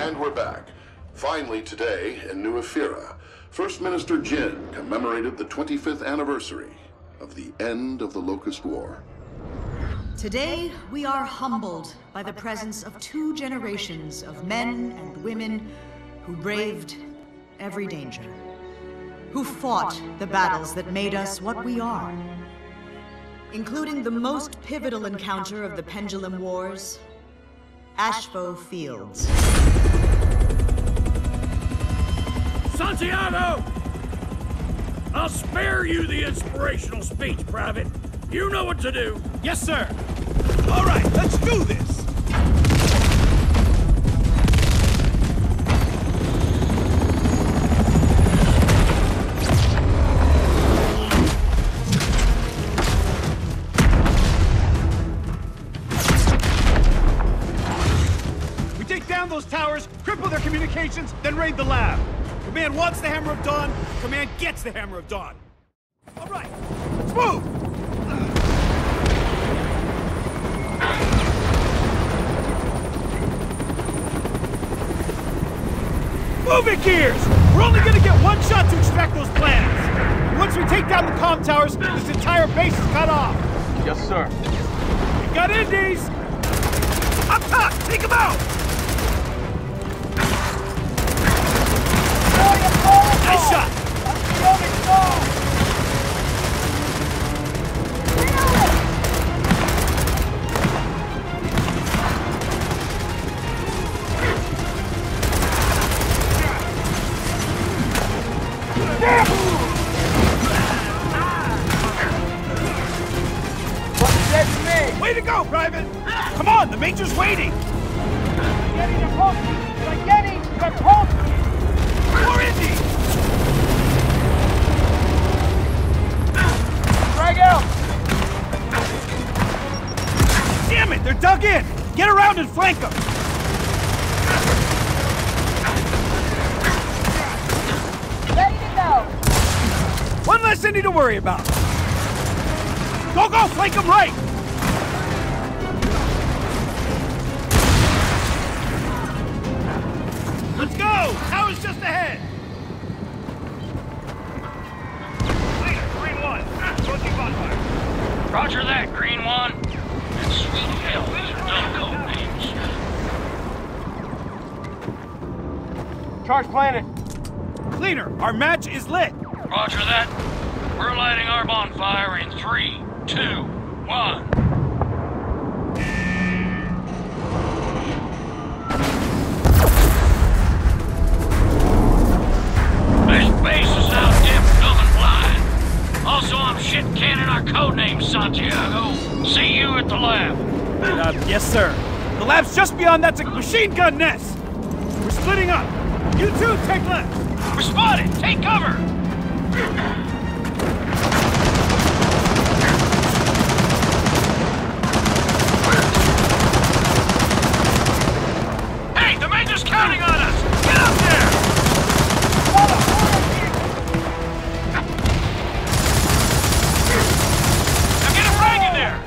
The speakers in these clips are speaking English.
And we're back. Finally today, in New Ephyra, First Minister Jin commemorated the 25th anniversary of the end of the Locust War. Today, we are humbled by the presence of 2 generations of men and women who braved every danger, who fought the battles that made us what we are, including the most pivotal encounter of the Pendulum Wars, Ashfo Fields. Santiago! I'll spare you the inspirational speech, Private. You know what to do. Yes, sir. All right, let's do this. We take down those towers, cripple their communications, then raid the lab. Command wants the Hammer of Dawn, Command gets the Hammer of Dawn. All right, let's move! Move it, Gears! We're only gonna get one shot to extract those plans. Once we take down the comm towers, this entire base is cut off. Yes, sir. We got Indies! Up top! Take them out! Nice shot! Way to go, Private! Come on, the Major's waiting! Getting the post! We're getting the post! More Indies! Drag out! Damn it, they're dug in! Get around and flank them! Ready to go! One less Indy to worry about! Go, go! Flank them right! Let's go! Tower's just ahead! Green 1, approaching bonfire. Roger that, Green 1. And sweet hell, these are dumb code names. Charge planted! Cleaner, our match is lit! Roger that. We're lighting our bonfire in 3, 2, 1. This base is out dim, dumb, and blind. Also, I'm shit canning our code name, Santiago. See you at the lab. Yes, sir. The lab's just beyond that machine gun nest! We're splitting up! You two, take left! We're spotted! Take cover! Hey, the Major's counting on us! Get up there! Now get a frag in there!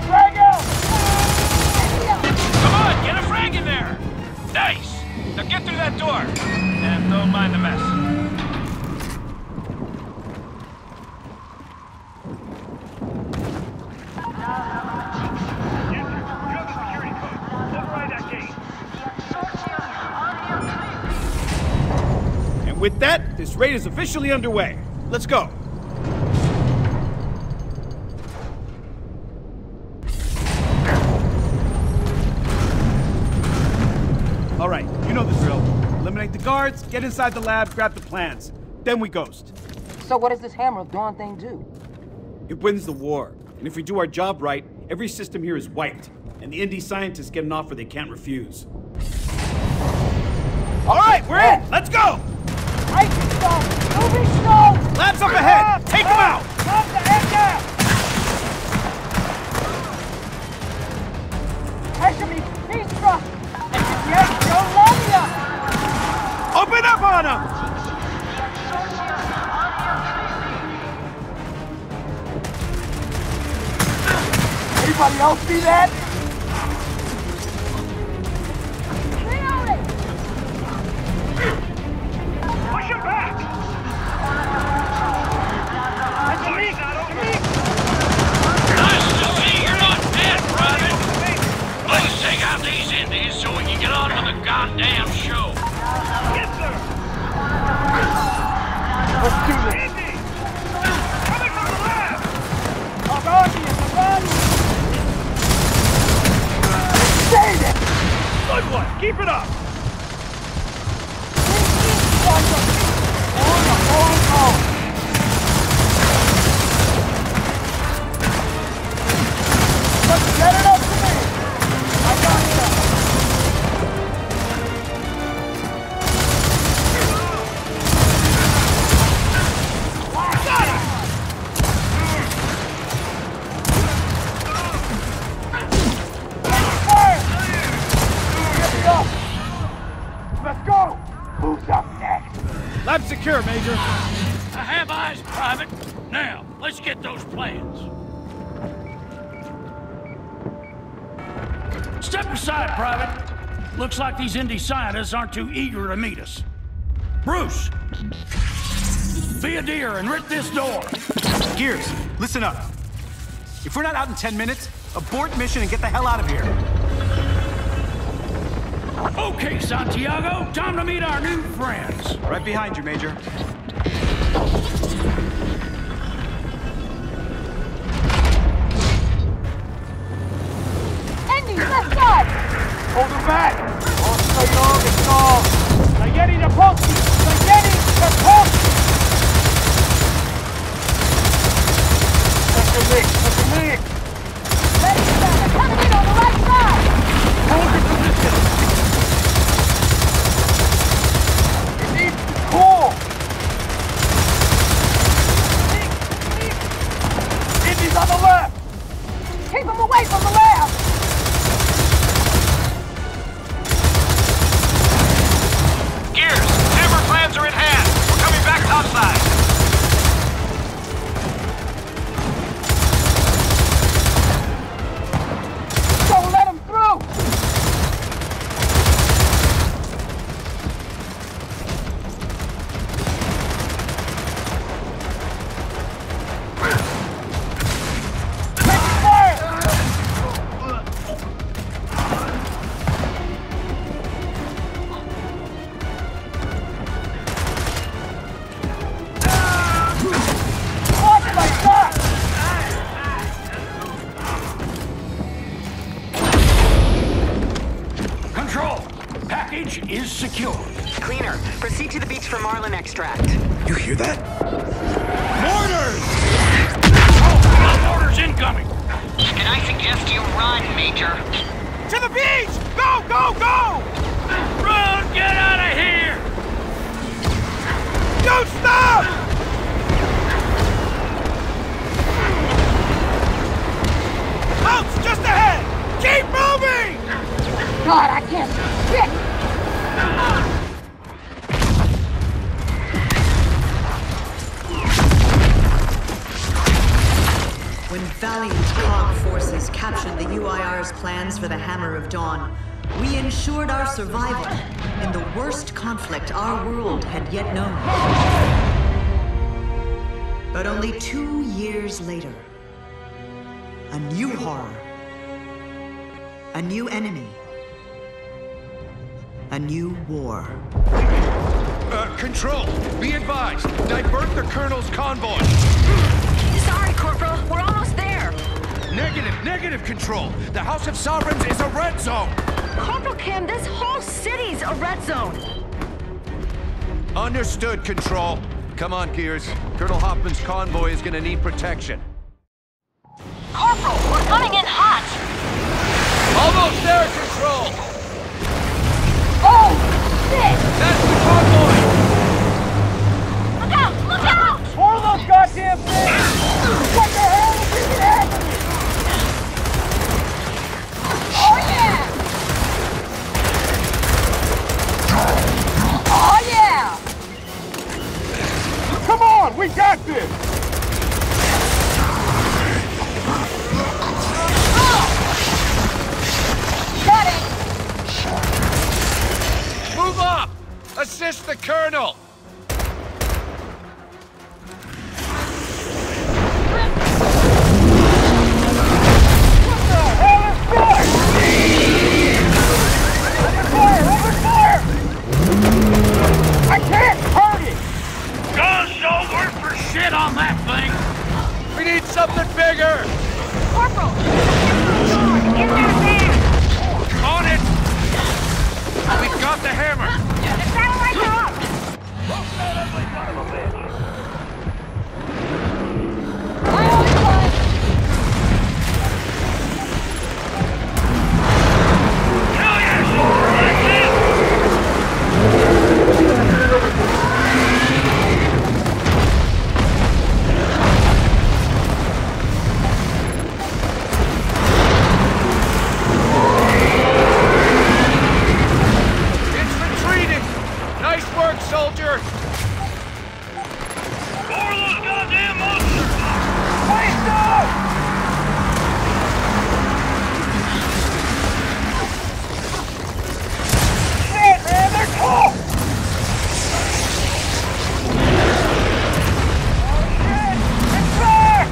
Drag out! Come on, get a frag in there! Nice! Now get through that door! And don't mind the mess. And with that, this raid is officially underway. Let's go. All right, you know the drill. Eliminate the guards, get inside the lab, grab the plans. Then we ghost. So what does this Hammer of Dawn thing do? It wins the war. And if we do our job right, every system here is wiped. And the indie scientists get an offer they can't refuse. All right, we're in! Let's go! Right, stop! Moving slow! Lab's up ahead! Take them out! Stop the head down! Pressure me! Peace thrust! Yes, Colombia! Open up on them! Anybody else see that? Push him back! Nice to see you're not dead, Private. Let's take out these Indies so we can get on with the goddamn show. Yes, sir! Let's do this. Indy! Coming from the lab! Save it! Good one! Keep it up! Let's get it up to me! I got you! Got him! Fire! Get it up! Let's go! Who's up next? Lab secure, Major. I have eyes, Private. Now, let's get those plans. Step aside, Private. Looks like these Indy scientists aren't too eager to meet us. Bruce! Be a dear and rip this door. Gears, listen up. If we're not out in 10 minutes, abort mission and get the hell out of here. Okay, Santiago, time to meet our new friends. Right behind you, Major. Andy, left side! Hold him back! Zageni na polski! Zageni na polski! That's the leak! Ready, Santa! Coming in on the right side! Hold your position! It needs to cool! Indy's on the left! Keep him away from the lab! Gears, hammer plans are in hand. We're coming back topside. Don't let him through! Taking fire! Watch my shot! Control, package is secure. Cleaner, proceed to the beach for marlin extract. You hear that? Mortars! Oh, we got mortars incoming. Can I suggest you run, Major? To the beach! Go, go, go! Run, get out of here! Don't stop! House just ahead! Keep moving! God, I can't see shit! When valiant COG forces captured the UIR's plans for the Hammer of Dawn, we ensured our survival in the worst conflict our world had yet known. But only 2 years later, a new horror, a new enemy, a new war. Control, be advised. Divert the Colonel's convoy. Sorry, Corporal. We're almost there. Negative, Control. The House of Sovereigns is a red zone. Corporal Kim, this whole city's a red zone. Understood, Control. Come on, Gears. Colonel Hoffman's convoy is gonna need protection. Corporal, we're coming in hot. Almost there, Control. Oh, shit! That's the convoy. Look out! Look out! More of those goddamn things! What the hell is this happening? Oh, yeah! Oh, yeah! Come on, we got this! Oh! need something bigger! Corporal! Get that van! On it! We've got the hammer! The satellite's off! My only one! Hell yes! That's it! It's retreating! Nice work, soldier! More of those goddamn monsters! Waste up! Shit, man, they're tough! Oh shit! It's back!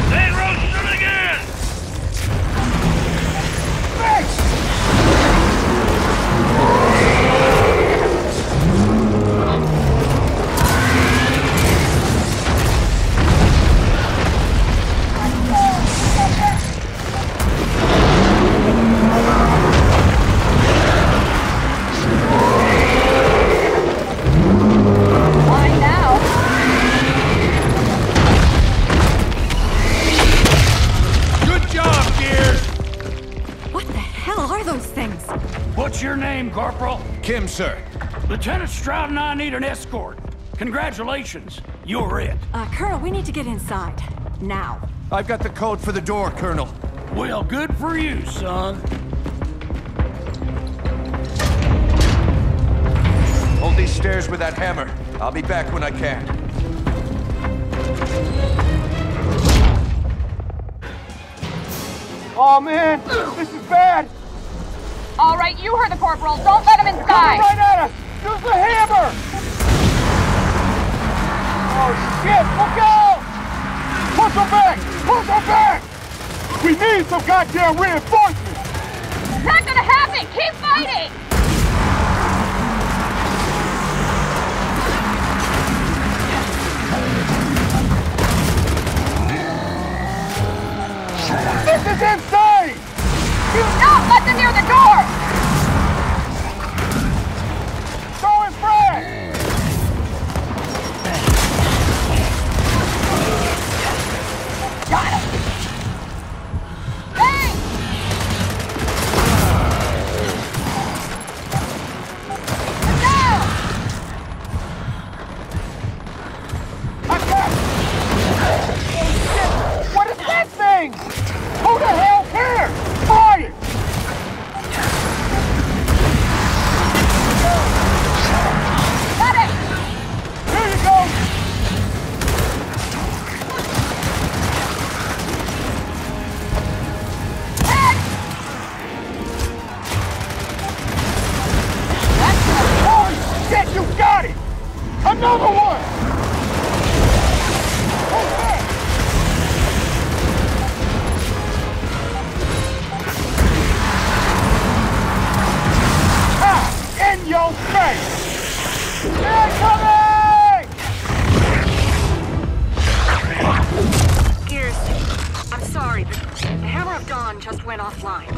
They roasted again! Thanks! Why now? Good job, Gears! What the hell are those things? What's your name, Corporal? Kim, sir. Lieutenant Stroud and I need an escort. Congratulations, you're it. Colonel, we need to get inside. Now. I've got the code for the door, Colonel. Well, good for you, son. Hold these stairs with that hammer. I'll be back when I can. Oh man, this is bad! All right, you heard the corporal. Don't let him inside. Right at us! Use the hammer! Oh shit, look out! Push them back! Push them back! We need some goddamn reinforcements! Not gonna happen. Keep fighting. This is insane! Do not let them near the door. Throw in frag! Got him. Hey! Down! Attack! Oh shit! What is that thing? Who the hell cares? Fire! Got it. Here you go! Head. Holy shit, you got it! Another one! Who's that? Ah! In your face! Incoming! Gears, I'm sorry, but the Hammer of Dawn just went offline.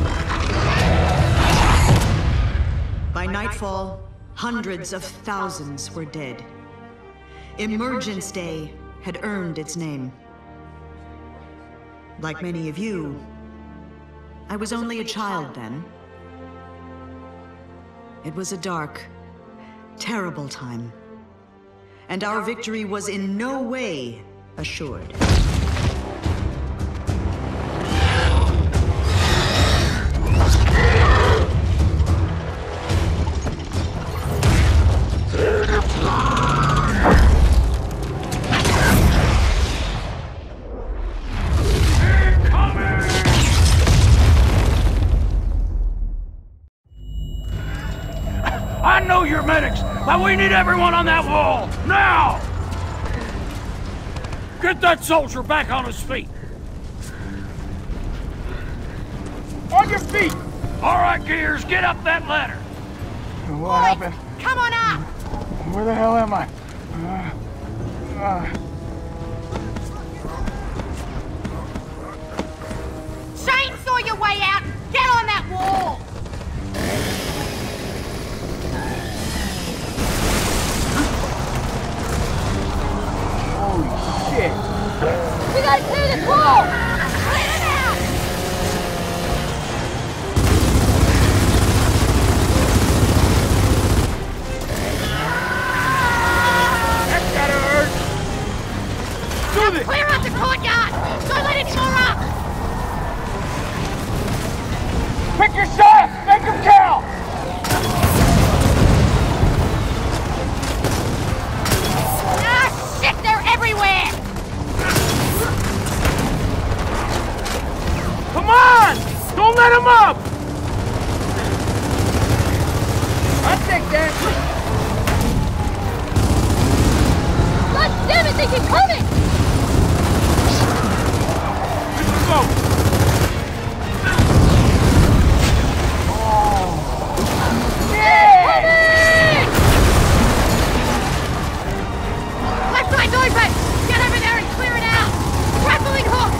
By nightfall, hundreds of thousands were dead. Emergence Day had earned its name. Like many of you, I was only a child then. It was a dark, terrible time. And our victory was in no way assured. I know you're medics, but we need everyone on that wall, now! Get that soldier back on his feet. On your feet! All right, Gears, get up that ladder. What happened? Come on out! Where the hell am I? Whoa! Clear it out! That gotta hurt. Do this. Clear out the courtyard! Don't let any more up! Pick your shots. Make them count. Ah, shit! They're everywhere! Come on! Don't let him up! I'll take that. God damn it, they keep coming! Let's go. Left side's open! Get over there and clear it out! Grappling hook!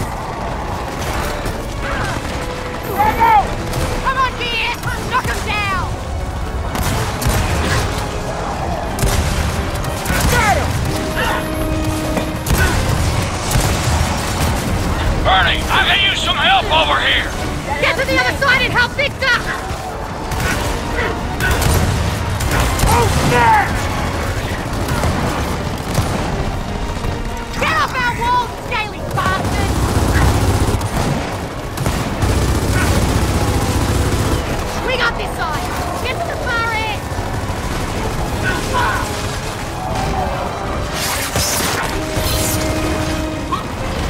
Drag out! Come on, Gear! Knock him down! Got him! Bernie, I can use some help over here! Get to the other side and help Victor! Oh, snap! Get off our walls, scaly bastard! We got this side! Get to the far end!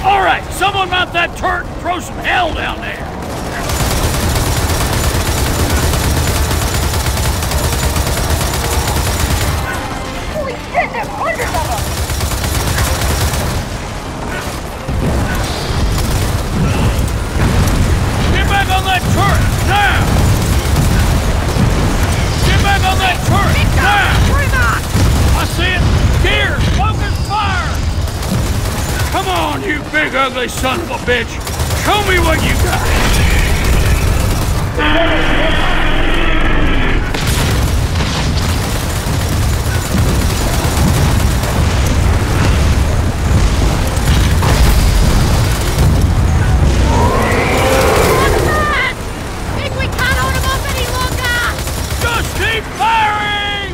All right, someone mount that turret and throw some hell down there! Holy shit, there's hundreds of them! Get back on that turret, now! Get back on that turret, now! I see it! Gears, focus fire! Come on, you big ugly son of a bitch! Show me what you got! Think we can't hold him off any longer! Just keep firing!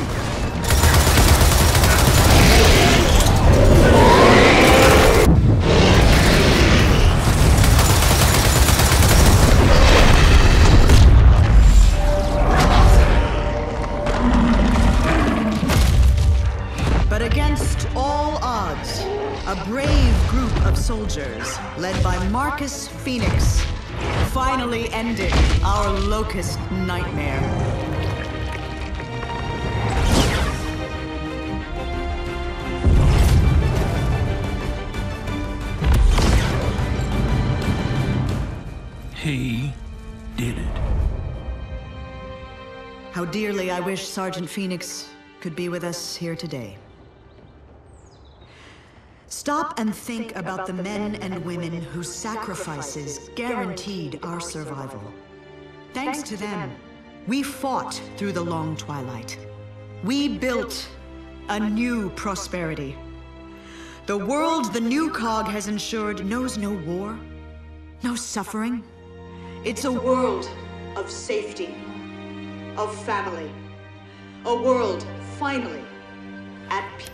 But against all odds, a brave group of soldiers, led by Marcus Phoenix, finally ended our locust nightmare. He did it. How dearly I wish Sergeant Phoenix could be with us here today. Stop and think about the men and women whose sacrifices guaranteed our survival. Thanks to them, we fought through the long twilight. We built a new prosperity. The world the new cog has ensured knows no war, no suffering. It's a world of safety, of family. A world, finally, at peace.